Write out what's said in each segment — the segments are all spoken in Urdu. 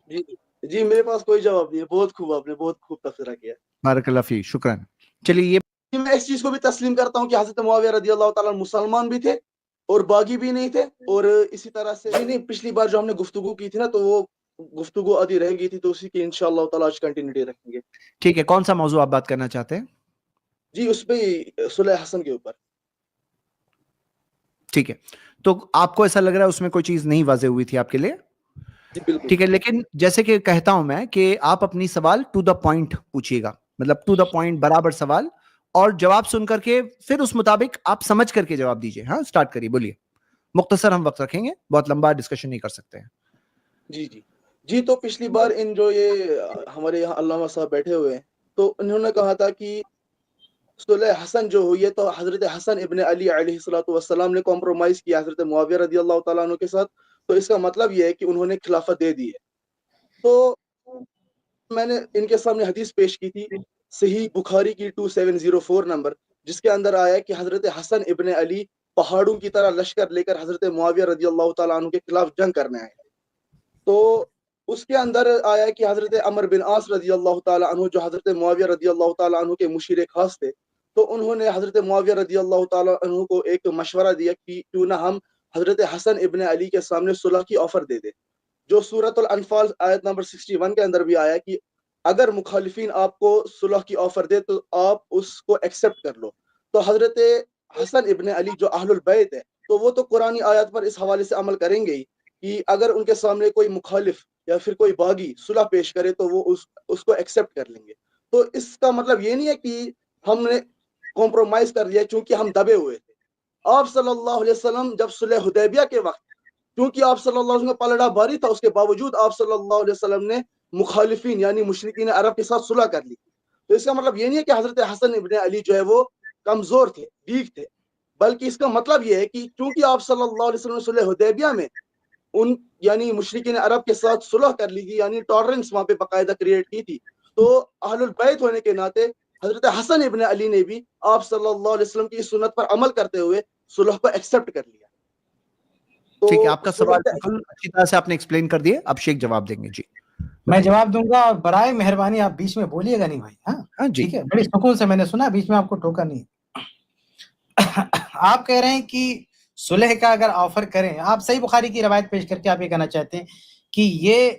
جی جی میرے پاس کوئی جواب نہیں ہے. بہت خوب، آپ نے بہت خوب تبصرہ کیا. بارک اللہ فی، شکران. چلیے یہ میں اس چیز کو بھی تسلیم کرتا ہوں کہ حضرت معاویہ رضی اللہ تعالیٰ مسلمان بھی تھے اور باغی بھی نہیں تھے. اور اسی طرح سے نہیں، پچھلی بار جو ہم نے گفتگو کی تھی نا، تو وہ گفتگو آدھی رہ گئی تھی، تو اسی کی انشاءاللہ تعالیٰ آج کنٹینیوٹی رکھیں گے. ٹھیک ہے، کون سا موضوع آپ بات کرنا چاہتے ہیں؟ جی اس پہ صلح حسن کے اوپر. ٹھیک ہے، تو آپ کو ایسا لگ رہا ہے اس میں کوئی چیز نہیں واضح ہوئی تھی آپ کے لیے؟ جی بالکل. ٹھیک ہے، لیکن جیسے کہ کہتا ہوں میں کہ آپ اپنی سوال ٹو دا پوائنٹ پوچھیے گا، مطلب ٹو دا پوائنٹ برابر سوال، اور جواب سن کر کے پھر اس مطابق آپ سمجھ کر کے جواب دیجیے. ہاں سٹارٹ کریے، بولیے. مختصر ہم وقت رکھیں گے، بہت لمبا ڈسکشن نہیں کر سکتے ہیں. جی جی جی تو پچھلی بار ان جو یہ ہمارے یہاں علامہ صاحب بیٹھے ہوئے ہیں، تو انہوں نے کہا تھا کہ صلح حسن جو ہوئی ہے تو حضرت حسن ابن علی علیہ الصلوۃ والسلام نے کمپرومائز کیا حضرت معاویہ رضی اللہ تعالیٰ عنہ کے ساتھ. تو اس کا مطلب یہ ہے کہ انہوں نے خلافت دے دی ہے. تو میں نے ان کے سامنے حدیث پیش کی تھی صحیح بخاری کی 2704 نمبر، جس کے اندر آیا کہ حضرت حسن ابن علی پہاڑوں کی طرح لشکر لے کر حضرت معاویہ رضی اللہ تعالیٰ عنہ کے خلاف جنگ کرنے آئے. تو اس کے اندر آیا کہ حضرت عمر بن عاص رضی اللہ تعالیٰ عنہ جو حضرت معاویہ رضی اللہ تعالیٰ عنہ کے مشیر خاص تھے، تو انہوں نے حضرت معاویہ رضی اللہ تعالیٰ عنہ کو ایک مشورہ دیا کہ کیوں نہ ہم حضرت حسن ابن علی کے سامنے صلح کی آفر دے دیں، جو سورۃ الانفال آیت نمبر 61 کے اندر بھی آیا کہ اگر مخالفین آپ کو صلح کی آفر دے تو آپ اس کو ایکسیپٹ کر لو. تو حضرت حسن ابن علی جو اہل البیت ہے، تو وہ تو قرآنی آیات پر اس حوالے سے عمل کریں گے ہی کہ اگر ان کے سامنے کوئی مخالف یا پھر کوئی باغی صلح پیش کرے تو وہ اس کو ایکسیپٹ کر لیں گے. تو اس کا مطلب یہ نہیں ہے کہ ہم نے کمپرومائز کر لیا چونکہ ہم دبے ہوئے تھے. آپ صلی اللہ علیہ وسلم جب صلح حدیبیہ کے وقت، کیونکہ آپ صلی اللہ علیہ وسلم کا پلڑا بھاری تھا، اس کے باوجود آپ صلی اللہ علیہ وسلم نے مخالفین یعنی مشرکین عرب کے ساتھ صلح کر لی. تو اس کا مطلب یہ نہیں ہے کہ حضرت حسن ابن علی جو ہے وہ کمزور تھے، ویک تھے، بلکہ اس کا مطلب یہ ہے کہ چونکہ آپ صلی اللہ علیہ وسلم نے صلح حدیبیہ میں ان یعنی مشرکین عرب کے ساتھ صلح کر لی تھی، یعنی ٹالرنس وہاں پہ باقاعدہ کریٹ کی تھی. تو اہل البیت ہونے کے ناطے حضرت حسن ابن علی نے بھی آپ صلی اللہ علیہ وسلم کی اس سنت پر عمل کرتے ہوئے صلح کو ایکسیپٹ کر لیا. تو ٹھیک ہے، آپ کا سوال صلح بالکل اچھی طرح سے آپ نے ایکسپلین کر دیے. اب شیخ جواب دیں گے. جی میں جواب دوں گا، اور برائے مہربانی آپ بیچ میں بولیے گا نہیں بھائی. ہاں جی ٹھیک ہے، بڑی سکون سے میں نے سنا، بیچ میں آپ کو ٹوکا نہیں. آپ کہہ رہے ہیں کہ صلح کا اگر آفر کریں، آپ صحیح بخاری کی روایت پیش کر کے آپ یہ کہنا چاہتے ہیں کہ یہ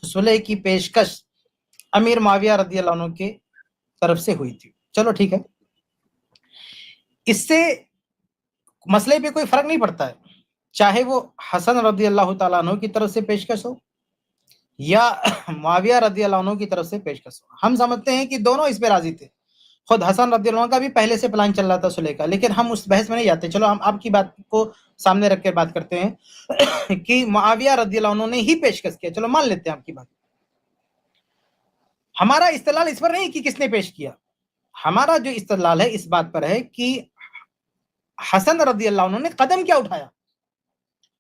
صلح کی پیشکش امیر معاویہ رضی اللہ عنہ کے طرف سے ہوئی تھی. چلو ٹھیک ہے، اس سے مسئلے پہ کوئی فرق نہیں پڑتا ہے، چاہے وہ حسن رضی اللہ تعالیٰ عنہ کی طرف سے پیشکش ہو یا معاویہ رضی اللہ عنہ کی طرف سے پیشکش ہو. ہم سمجھتے ہیں کہ دونوں اس پہ راضی تھے. خود حسن رضی اللہ عنہ کا بھی پہلے سے پلان چل رہا تھا صلح کا، لیکن ہم اس بحث میں نہیں جاتے. چلو ہم آپ کی بات کو سامنے رکھ کے بات کرتے ہیں کہ معاویہ رضی اللہ عنہ نے ہی پیشکش کیا. چلو مان لیتے ہیں آپ کی بات. ہمارا استدلال اس پر نہیں کہ کس نے پیش کیا، ہمارا جو استدلال ہے اس بات پر ہے کہ حسن رضی اللہ عنہ نے قدم کیا اٹھایا.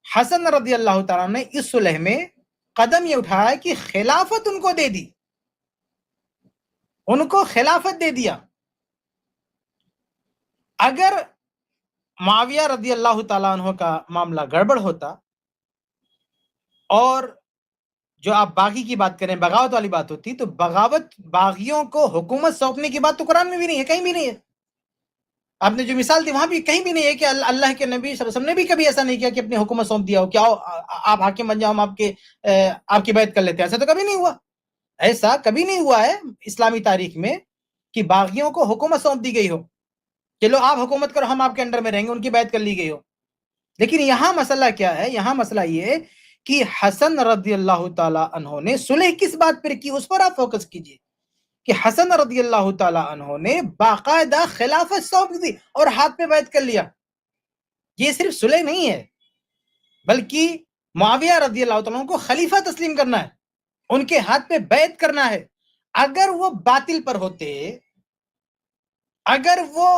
حسن رضی اللہ تعالیٰ نے اس صلح میں قدم یہ اٹھایا کہ خلافت ان کو دے دی، ان کو خلافت دے دیا. اگر معاویہ رضی اللہ تعالیٰ عنہ کا معاملہ گڑبڑ ہوتا اور جو آپ باغی کی بات کریں بغاوت والی بات ہوتی، تو بغاوت باغیوں کو حکومت سونپنے کی بات تو قرآن میں بھی نہیں ہے، کہیں بھی نہیں ہے. آپ نے جو مثال دی وہاں بھی کہیں بھی نہیں ہے کہ اللہ کے نبی صلی اللہ علیہ وسلم نے بھی کبھی ایسا نہیں کیا کہ اپنی حکومت سونپ دیا ہو کہ آؤ آپ حاکم بن جاؤ، ہم آپ کی بیعت کر لیتے ہیں. ایسا تو کبھی نہیں ہوا، ایسا کبھی نہیں ہوا ہے اسلامی تاریخ میں کہ باغیوں کو حکومت سونپ دی گئی ہو، چلو آپ حکومت کرو ہم آپ کے انڈر میں رہیں گے، ان کی بیعت کر لی گئی ہو. لیکن یہاں مسئلہ کیا ہے؟ یہاں مسئلہ یہ کہ حسن رضی اللہ تعالی عنہ نے صلح کس بات پر کی، اس پر آپ فوکس کیجئے کہ حسن رضی اللہ تعالی عنہ نے باقاعدہ خلافت سونپ دی اور ہاتھ پہ بیعت کر لیا. یہ صرف صلح نہیں ہے، بلکہ معاویہ رضی اللہ تعالیٰ عنہ کو خلیفہ تسلیم کرنا ہے، ان کے ہاتھ پہ بیعت کرنا ہے. اگر وہ باطل پر ہوتے، اگر وہ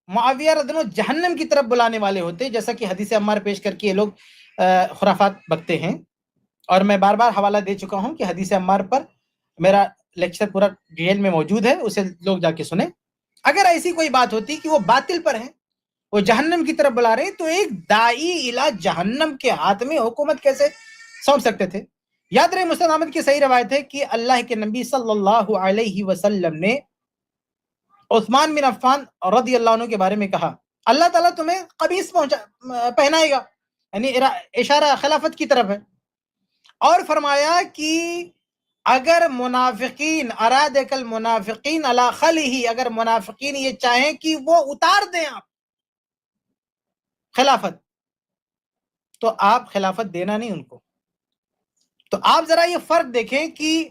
معاویہ رضی اللہ عنہ جہنم کی طرف بلانے والے ہوتے، جیسا کہ حدیث عمار پیش کر کے یہ لوگ خرافات بکتے ہیں، اور میں بار بار حوالہ دے چکا ہوں کہ حدیث عمار پر میرا لیکچر پورا ڈیٹیل میں موجود ہے، اسے لوگ جا کے سنیں. اگر ایسی کوئی بات ہوتی کہ وہ باطل پر ہیں، وہ جہنم کی طرف بلا رہے، تو ایک داعی الی جہنم کے ہاتھ میں حکومت کیسے سونپ سکتے تھے؟ یاد رہے مسند احمد کی صحیح روایت ہے کہ اللہ کے نبی صلی اللہ علیہ وسلم نے عثمان بن عفان رضی اللہ عنہ کے بارے میں کہا اللہ تعالیٰ تمہیں قمیص پہنائے گا، یعنی اشارہ خلافت کی طرف ہے، اور فرمایا کہ اگر منافقین ارادک المنافقین علی خلہ، اگر منافقین یہ چاہیں کہ وہ اتار دیں آپ خلافت، تو آپ خلافت دینا نہیں ان کو۔ تو آپ ذرا یہ فرق دیکھیں کہ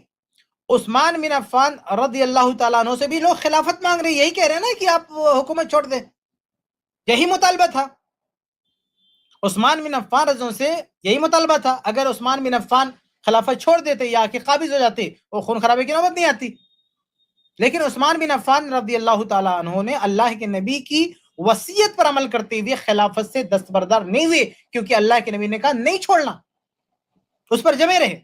عثمان بن عفان رضی اللہ تعالیٰ عنہ سے بھی لوگ خلافت مانگ رہے ہیں، یہی کہہ رہے ہیں نا کہ آپ حکومت چھوڑ دیں، یہی مطالبہ تھا عثمان بن عفان رضی اللہ عنہ سے، یہی مطالبہ تھا۔ اگر عثمان بن عفان خلافت چھوڑ دیتے یا کہ قابض ہو جاتے، وہ خون خرابے کی نوبت نہیں آتی، لیکن عثمان بن عفان رضی اللہ تعالیٰ عنہ نے اللہ کے نبی کی وصیت پر عمل کرتے ہوئے خلافت سے دستبردار نہیں ہوئے، کیونکہ اللہ کے نبی نے کہا نہیں چھوڑنا، اس پر جمے رہے۔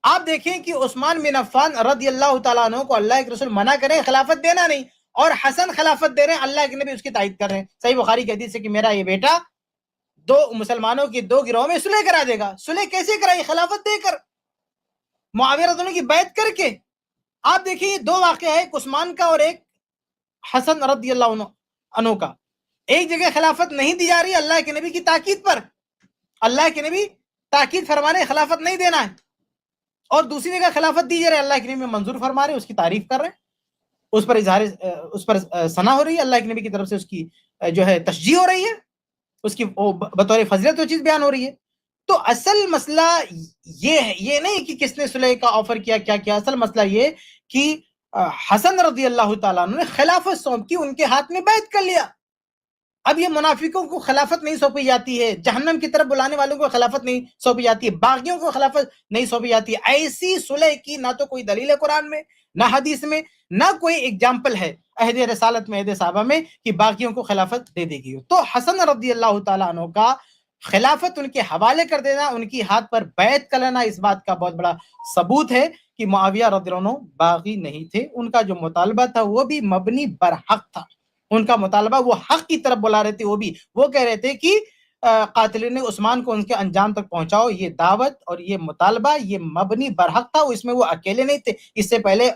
آپ دیکھیں کہ عثمان بن عفان رضی اللہ تعالیٰ عنہ کو اللہ کے رسول منع کریں خلافت دینا نہیں، اور حسن خلافت دے رہے ہیں، اللہ کے نبی اس کی تائید کر رہے ہیں۔ صحیح بخاری کی حدیث ہے کہ میرا یہ بیٹا دو مسلمانوں کی دو گروہوں میں صلح کرا دے گا۔ صلح کیسے کرائی؟ خلافت دے کر، معاویہ رضی اللہ عنہ کی بیعت کر کے۔ آپ دیکھیں یہ دو واقعہ ہے، ایک عثمان کا اور ایک حسن رضی اللہ عنہ کا۔ ایک جگہ خلافت نہیں دی جا رہی اللہ کے نبی کی تاکید پر، اللہ کے نبی تاکید فرمانے خلافت نہیں دینا ہے، اور دوسری جگہ خلافت دی جا رہی ہے، اللہ کے نبی منظور فرما رہے ہیں، اس کی تعریف کر رہے ہیں، اس پر اظہار اس پر ثنا ہو رہی ہے، اللہ کے نبی کی طرف سے اس کی جو ہے تشجیع ہو رہی ہے، اس کی بطور فضیلت وہ چیز بیان ہو رہی ہے۔ تو اصل مسئلہ یہ ہے، یہ نہیں کہ کس نے صلح کا آفر کیا کیا کیا، اصل مسئلہ یہ کہ حسن رضی اللہ تعالیٰ عنہ نے خلافت سونپ کی، ان کے ہاتھ میں بیعت کر لیا۔ اب یہ منافقوں کو خلافت نہیں سونپی جاتی ہے، جہنم کی طرف بلانے والوں کو خلافت نہیں سونپی جاتی ہے، باغیوں کو خلافت نہیں سونپی جاتی ہے۔ ایسی صلح کی نہ تو کوئی دلیل ہے قرآن میں، نہ حدیث میں، نہ کوئی اگزامپل ہے عہد رسالت میں، عہد صحابہ میں کہ باغیوں کو خلافت دے دی گئی ہو۔ تو حسن رضی اللہ تعالیٰ عنہ کا خلافت ان کے حوالے کر دینا، ان کی ہاتھ پر بیعت کر لینا، اس بات کا بہت بڑا ثبوت ہے کہ معاویہ رضی اللہ عنہ باغی نہیں تھے، ان کا جو مطالبہ تھا وہ بھی مبنی بر حق تھا، ان کا مطالبہ وہ حق کی طرف بلا رہے تھے، وہ کہہ رہے تھے کہ قاتلین عثمان کو ان کے انجام تک پہنچاؤ۔ یہ دعوت اور یہ مطالبہ یہ مبنی بر حق تھا، اس میں وہ اکیلے نہیں تھے، اس سے پہلے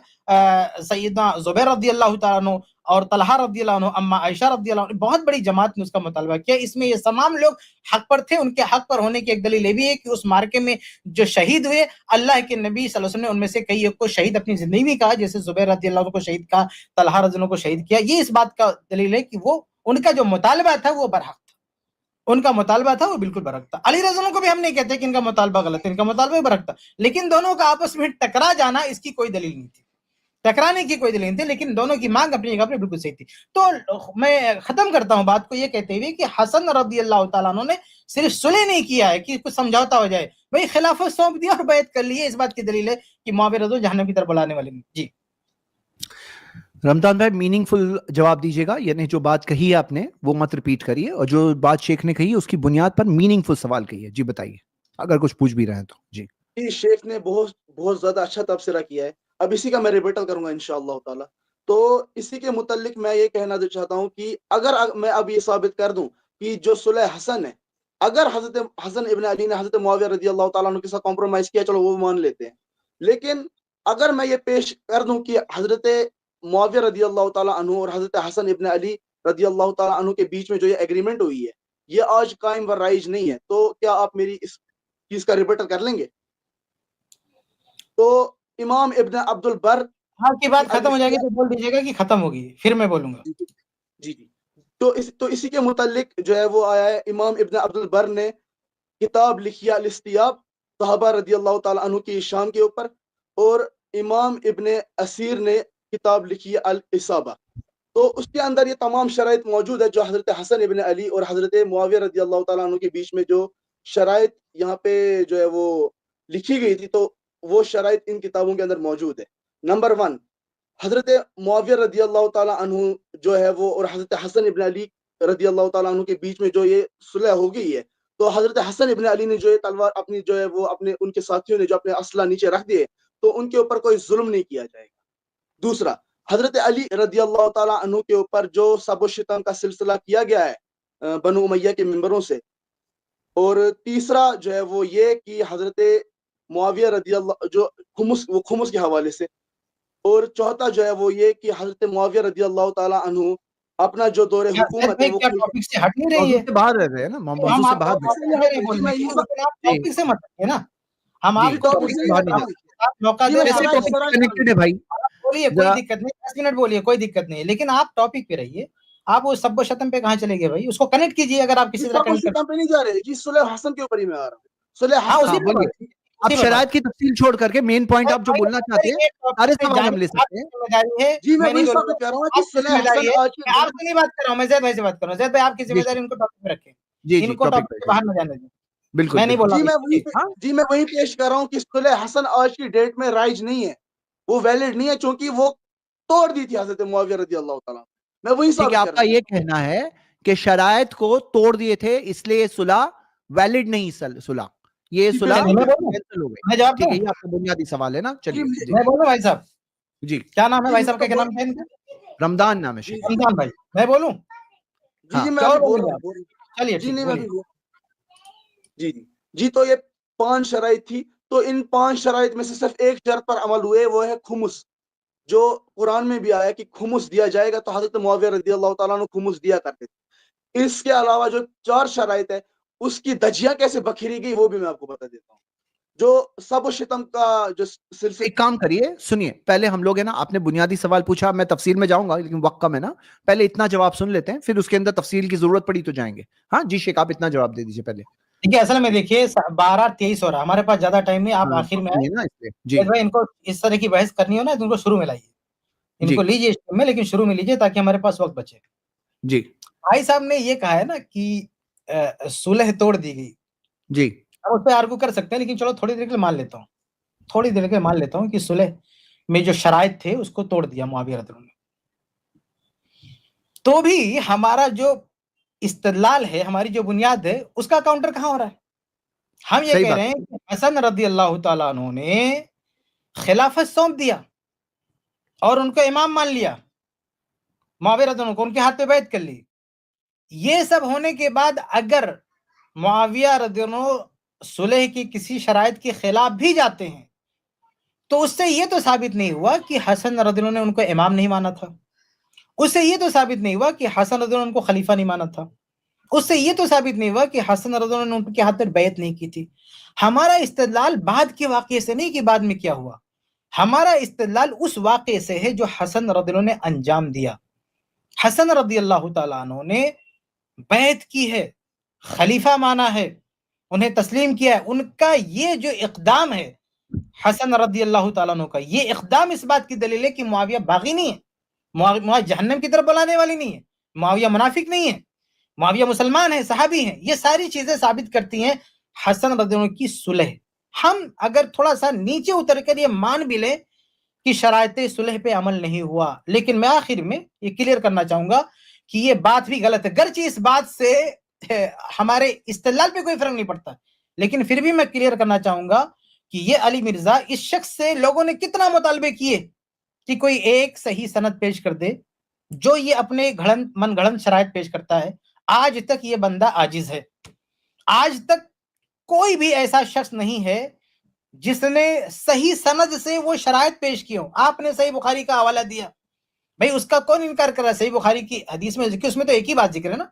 سیدنا زبیر رضی اللہ تعالیٰ عنہ اور طلحہ رضی اللہ عنہ، اما عائشہ رضی اللہ عنہ، بہت بڑی جماعت نے اس کا مطالبہ کیا۔ اس میں یہ تمام لوگ حق پر تھے۔ ان کے حق پر ہونے کی ایک دلیل یہ بھی ہے کہ اس مارکے میں جو شہید ہوئے، اللہ کے نبی صلی اللہ علیہ وسلم نے ان میں سے کئی ایک کو شہید اپنی زندگی میں کہا، جیسے زبیر رضی اللہ عنہ کو شہید کہا، طلحہ رضی اللہ عنہ کو شہید کیا۔ یہ اس بات کا دلیل ہے کہ وہ ان کا جو مطالبہ تھا وہ برحق تھا، ان کا مطالبہ تھا وہ بالکل برحق تھا۔ علی رضی اللہ عنہ کو بھی ہم نہیں کہتے کہ ان کا مطالبہ غلط ہے، ان کا مطالبہ بھی برحق تھا، لیکن دونوں کا آپس میں ٹکرا جانا اس کی کوئی دلیل نہیں تھی، ٹکرانے کی کوئی دلیل نہیں تھی، لیکن دونوں کی مانگ اپنی جگہ پر بالکل صحیح تھی۔ تو میں ختم کرتا ہوں بات کو یہ کہتے ہوئے کہ حسن رضی اللہ تعالیٰ عنہ نے صرف صلح نہیں کیا ہے کہ کچھ سمجھوتا ہو جائے، بھائی خلافت سونپ دیا اور بیعت کر لی ہے، اس بات کی دلیل ہے کہ معاویہ رضی اللہ عنہ جہنم کی طرف بلانے والے نہیں۔ جی رمضان بھائی میننگ فل جواب دیجیے گا، یعنی جو بات کہی ہے آپ نے وہ مت ریپیٹ کریے، اور جو بات شیخ نے کہی ہے اس کی بنیاد پر میننگ فل سوال کہیے۔ جی بتائیے اگر کچھ پوچھ بھی رہے ہیں تو۔ جی شیخ نے بہت زیادہ اچھا تبصرہ کیا ہے، اب اسی کا میں ریپیٹل کروں گا انشاءاللہ تعالی۔ تو اسی کے متعلق میں یہ کہنا چاہتا ہوں کہ اگر میں اب یہ ثابت کر دوں کہ جو صلح حسن ہے، اگر حضرت حسن ابن علی نے حضرت معاویہ رضی اللہ تعالیٰ عنہ کے ساتھ کمپرومائز کیا، چلو وہ مان لیتے ہیں، لیکن اگر میں یہ پیش کر دوں کہ حضرت معاویہ رضی اللہ تعالیٰ عنہ اور حضرت حسن ابن علی رضی اللہ تعالیٰ عنہ کے بیچ میں جو یہ ایگریمنٹ ہوئی ہے یہ آج قائم و رائج نہیں ہے، تو کیا آپ میری اس چیز کا ریپیٹل کر لیں گے؟ تو امام ابن عبد البر، آپ کی بات ختم ہو جائے گی تو بول دیجیے گا کہ ختم ہوگی، پھر میں بولوں گا۔ جی تو اسی کے متعلق جو ہے وہ آیا ہے، امام ابن عبد البر نے کتاب لکھی الاستیاب صحابہ رضی اللہ تعالیٰ عنہ کی شان کے اوپر، اور امام ابن اسیر نے کتاب لکھی الاصابہ۔ تو اس کے اندر یہ تمام شرائط موجود ہے جو حضرت حسن ابن علی اور حضرت معاویہ رضی اللہ تعالیٰ عنہ کے بیچ میں جو شرائط یہاں پہ جو ہے وہ لکھی گئی تھی، تو وہ شرائط ان کتابوں کے اندر موجود ہے۔ نمبر 1، حضرت معاویہ رضی اللہ تعالیٰ عنہ جو ہے وہ اور حضرت حسن ابن علی رضی اللہ تعالیٰ عنہ کے بیچ میں جو یہ صلح ہو گئی ہے، تو حضرت حسن ابن علی نے جو یہ تلوار اپنی جو ہے وہ اپنے ان کے ساتھیوں نے جو اپنے اسلحہ نیچے رکھ دیے، تو ان کے اوپر کوئی ظلم نہیں کیا جائے گا۔ دوسرا، حضرت علی رضی اللہ تعالیٰ عنہ کے اوپر جو سب و شتم کا سلسلہ کیا گیا ہے بنو امیہ کے ممبروں سے، اور تیسرا جو ہے وہ یہ کہ حضرت معاویہ رضی اللہ جو خمس کے حوالے سے، اور چوتھا جو ہے وہ یہ کہ حضرت معاویہ رضی اللہ تعالیٰ عنہ اپنا جو دور حکومت ہے وہ کیا ٹاپک سے ہٹ نہیں رہی موضوع ہے؟ سے باہر رہ رہے ہیں نا، موضوع ہم سے آپ باہر کو دے رہے ہیں بولنے کی، لیکن آپ ٹاپک سے مت ہٹیے نا، ہم آپ جی کو ٹاپک سے باہر نہیں موقع دے رہے ہیں، ایسے آپ ٹاپک کنیکٹڈ ہے بھائی. بولیے کوئی دقت نہیں، 10 منٹ بولیے کوئی دقت نہیں، لیکن آپ ٹاپک پہ رہیے. آپ وہ سب و شتم پہ کہاں چلے گئے بھائی؟ اس کو کنیکٹ کیجیے اگر آپ کسی طرح کنیکٹ کرتے پہ نہیں جا رہے جی، صلح حسن کے اوپر ہی میں آ رہا ہوں. صلح ہاں حسن اسی ہاں پہ بولیے. بات- آپ اسی پہ شرائط کی تفصیل چھوڑ کر کے مین پوائنٹ آپ جو بولنا چاہتے ہیں سارے سوال ہم لے سکتے ہیں. ذمہ داری ہے، جی میں میں نہیں وہی بولوں ثابت کر رہا ہوں آپ کہ کی صلح ذمہ داری حسن ہے. آج کی میں آپ سے نہیں بات کر رہا ہوں، میں زید بھائی سے بات کر رہا ہوں. زید بھائی آپ کی ذمہ داری ان کو ٹاپک پہ رکھیں، جی ان کو ٹاپک سے باہر نہ جانے دیں. بالکل میں نہیں بول بالکل. رہا ہوں. جی میں وہی پیش کر رہا ہوں کہ صلح حسن آج کی ڈیٹ میں رائج نہیں ہے، وہ ویلڈ نہیں ہے، چونکہ وہ توڑ دی تھی حضرت معاویہ رضی اللہ تعالیٰ. میں وہی ٹھیک ہے، ثابت آپ کرنا کا یہ چاہتا ہوں. کہنا ہے کہ شرائط کو توڑ دیے تھے اس لیے صلح ویلڈ نہیں، صلح یہ جی صلح بالکل. کینسل ہو گئی. میں جواب ٹھیک ہے، دوں؟ یہ آپ کا بنیادی سوال ہے نا. چلیے جی میں بولوں بھائی صاحب جی. کیا نام ہے جی بھائی صاحب کا؟ میں کیا نام ہے ان کا؟ رمضان نام ہے جی شیخ. رمضان بھائی. میں بولوں؟ جی ہاں میں کیا ابھی اور بول بولیں رہا آپ؟ ہوں. چلیے جی ٹھیک نہیں ہے میں بولیے. ابھی جی جی تو یہ 5 شرائط تھی، تو ان 5 شرائط میں سے صرف ایک شرط پر عمل ہوئے، وہ ہے خمس، جو قرآن میں بھی آیا کہ خمس دیا جائے گا، تو حضرت معاویہ رضی اللہ تعالیٰ عنہ خمس دیا کرتے تھے. اس کے علاوہ جو 4 شرائط ہے اس کی دجیاں کیسے بکھری گئی وہ بھی میں آپ کو بتا دیتا ہوں. جو سب و شتم کا جو سلسلہ، ایک کام کریے، سنیے، پہلے ہم لوگ ہے نا، آپ نے بنیادی سوال پوچھا، میں تفصیل میں جاؤں گا لیکن وقت کم ہے نا، پہلے اتنا جواب سن لیتے ہیں، پھر اس کے اندر تفصیل کی ضرورت پڑی تو جائیں گے. ہاں جی شیخ، آپ اتنا جواب دے دیجیے پہلے. ٹھیک ہے، اصل میں دیکھیے 12:23 ہو رہا ہے، ہمارے پاس زیادہ ٹائم نہیں. آپ آخر میں آئے. نا اس لیے جی بھائی ان کو اس طرح کی بحث کرنی ہو نا تو ان کو شروع میں لائیے، ان جی کو لیجیے میں، لیکن شروع میں لیجیے تاکہ ہمارے پاس وقت بچے. جی بھائی صاحب نے یہ کہا ہے نا کہ صلح توڑ دی گئی. جی ہم اس پہ آرگو کر سکتے ہیں، لیکن چلو تھوڑی دیر کے لیے مان لیتا ہوں، تھوڑی دیر کے لیے مان لیتا ہوں کہ صلح میں جو شرائط تھے اس کو توڑ دیا معاویہ رضی اللہ عنہ نے. تو بھی ہمارا جو استدلال ہے، ہماری جو بنیاد ہے، اس کا کاؤنٹر کہاں ہو رہا ہے؟ ہم یہ کہہ رہے ہیں کہ حسن رضی اللہ تعالیٰ عنہ نے خلافت سونپ دیا اور ان کو امام مان لیا، معاویہ رضی اللہ عنہ کو ان کے ہاتھ پہ بیعت کر لی. یہ سب ہونے کے بعد اگر معاویہ رضی اللہ عنہ صلح کی کسی شرائط کے خلاف بھی جاتے ہیں تو اس سے یہ تو ثابت نہیں ہوا کہ حسن رضی اللہ عنہ نے ان کو امام نہیں مانا تھا، اس سے یہ تو ثابت نہیں ہوا کہ حسن رضی اللہ عنہ ان کو خلیفہ نہیں مانا تھا، اس سے یہ تو ثابت نہیں ہوا کہ حسن رضی اللہ عنہ نے ان کے ہاتھ پر بیعت نہیں کی تھی. ہمارا استدلال بعد کے واقعے سے نہیں کہ بعد میں کیا ہوا، ہمارا استدلال اس واقعے سے ہے جو حسن رضی اللہ عنہ نے انجام دیا. حسن رضی اللہ تعالیٰ عنہ نے بیعت کی ہے، خلیفہ مانا ہے، انہیں تسلیم کیا ہے. ان کا یہ جو اقدام ہے حسن رضی اللہ تعالیٰ عنہ کا، یہ اقدام اس بات کی دلیل ہے کہ معاویہ باغی نہیں ہے، معاویہ جہنم کی طرف بلانے والی نہیں ہے، معاویہ منافق نہیں ہے، معاویہ مسلمان ہے، صحابی ہیں. یہ ساری چیزیں ثابت کرتی ہیں حسن رضی اللہ عنہ کی صلح. ہم اگر تھوڑا سا نیچے اتر کر یہ مان بھی لیں کہ شرائط صلح پہ عمل نہیں ہوا، لیکن میں آخر میں یہ کلیئر کرنا چاہوں گا کہ یہ بات بھی غلط ہے، گرچہ اس بات سے ہمارے استدلال پہ کوئی فرق نہیں پڑتا، لیکن پھر بھی میں کلیئر کرنا چاہوں گا کہ یہ علی مرزا اس شخص سے لوگوں نے کتنا مطالبے کیے کہ کوئی ایک صحیح سند پیش کر دے جو یہ اپنے من گھڑن شرائط پیش کرتا ہے. آج تک یہ بندہ عاجز ہے، آج تک کوئی بھی ایسا شخص نہیں ہے جس نے صحیح سند سے وہ شرائط پیش کی ہو. آپ نے صحیح بخاری کا حوالہ دیا، بھائی اس کا کون انکار کر رہا ہے؟ صحیح بخاری کی حدیث میں ذکر، اس میں تو ایک ہی بات ذکر ہے نا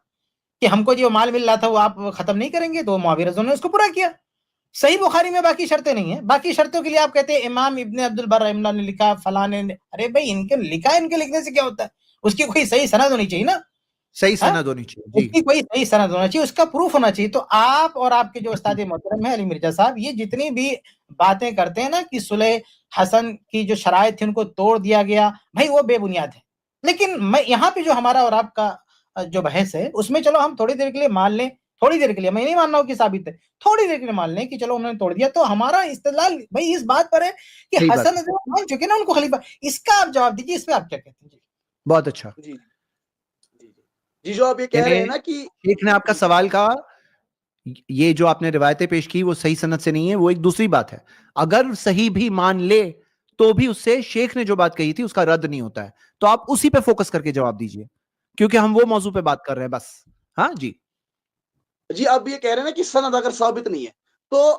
کہ ہم کو جو مال مل رہا تھا وہ آپ ختم نہیں کریں گے، تو معاویہ رضی اللہ عنہ نے اس کو پورا کیا. صحیح بخاری میں باقی شرطیں نہیں ہیں، باقی شرطوں کے لیے آپ کہتے ہیں امام ابن عبد البر رحمہ اللہ نے لکھا، فلاں نے. ارے بھائی ان کے لکھا، ان کے لکھنے سے کیا ہوتا ہے؟ اس کی کوئی صحیح سند ہونی چاہیے نا، صحیح سند ہونی چاہیے. اس کی کوئی صحیح سند ہونا چاہیے، اس کا پروف ہونا چاہیے. تو آپ اور آپ کے جو استاد محترم ہیں علی مرزا صاحب، یہ جتنی بھی باتیں کرتے ہیں نا کہ صلح حسن کی جو شرائط تھی ان کو توڑ دیا گیا، بھائی وہ بے بنیاد ہے. لیکن میں یہاں پہ جو ہمارا اور آپ کا جو بحث ہے اس میں چلو ہم تھوڑی دیر کے لیے مان لیں، تھوڑی دیر کے لیے، میں نہیں مان رہا ہوں کہ ثابت ہے، تھوڑی دیر کے لیے مان لیں کہ چلو انہوں نے توڑ دیا، تو ہمارا استدلال بھائی اس بات پر ہے کہ حسن مان چکے نا ان کو خلیفہ. اس کا آپ جواب دیجیے، اس پہ آپ کیا کہتے ہیں؟ بہت اچھا. جی جو آپ یہ کہہ رہے ہیں نا کہ ایک نے آپ کا سوال کا، یہ جو آپ نے روایتیں پیش کی وہ صحیح سند سے نہیں ہے، وہ ایک دوسری بات ہے. اگر صحیح بھی مان لے تو بھی اس سے شیخ نے جو بات کہی تھی اس کا رد نہیں ہوتا ہے. تو آپ اسی پہ فوکس کر کے جواب دیجئے کیونکہ ہم وہ موضوع پہ بات کر رہے ہیں بس. ہاں جی جی آپ یہ کہہ رہے ہیں نا کہ سند اگر ثابت نہیں ہے تو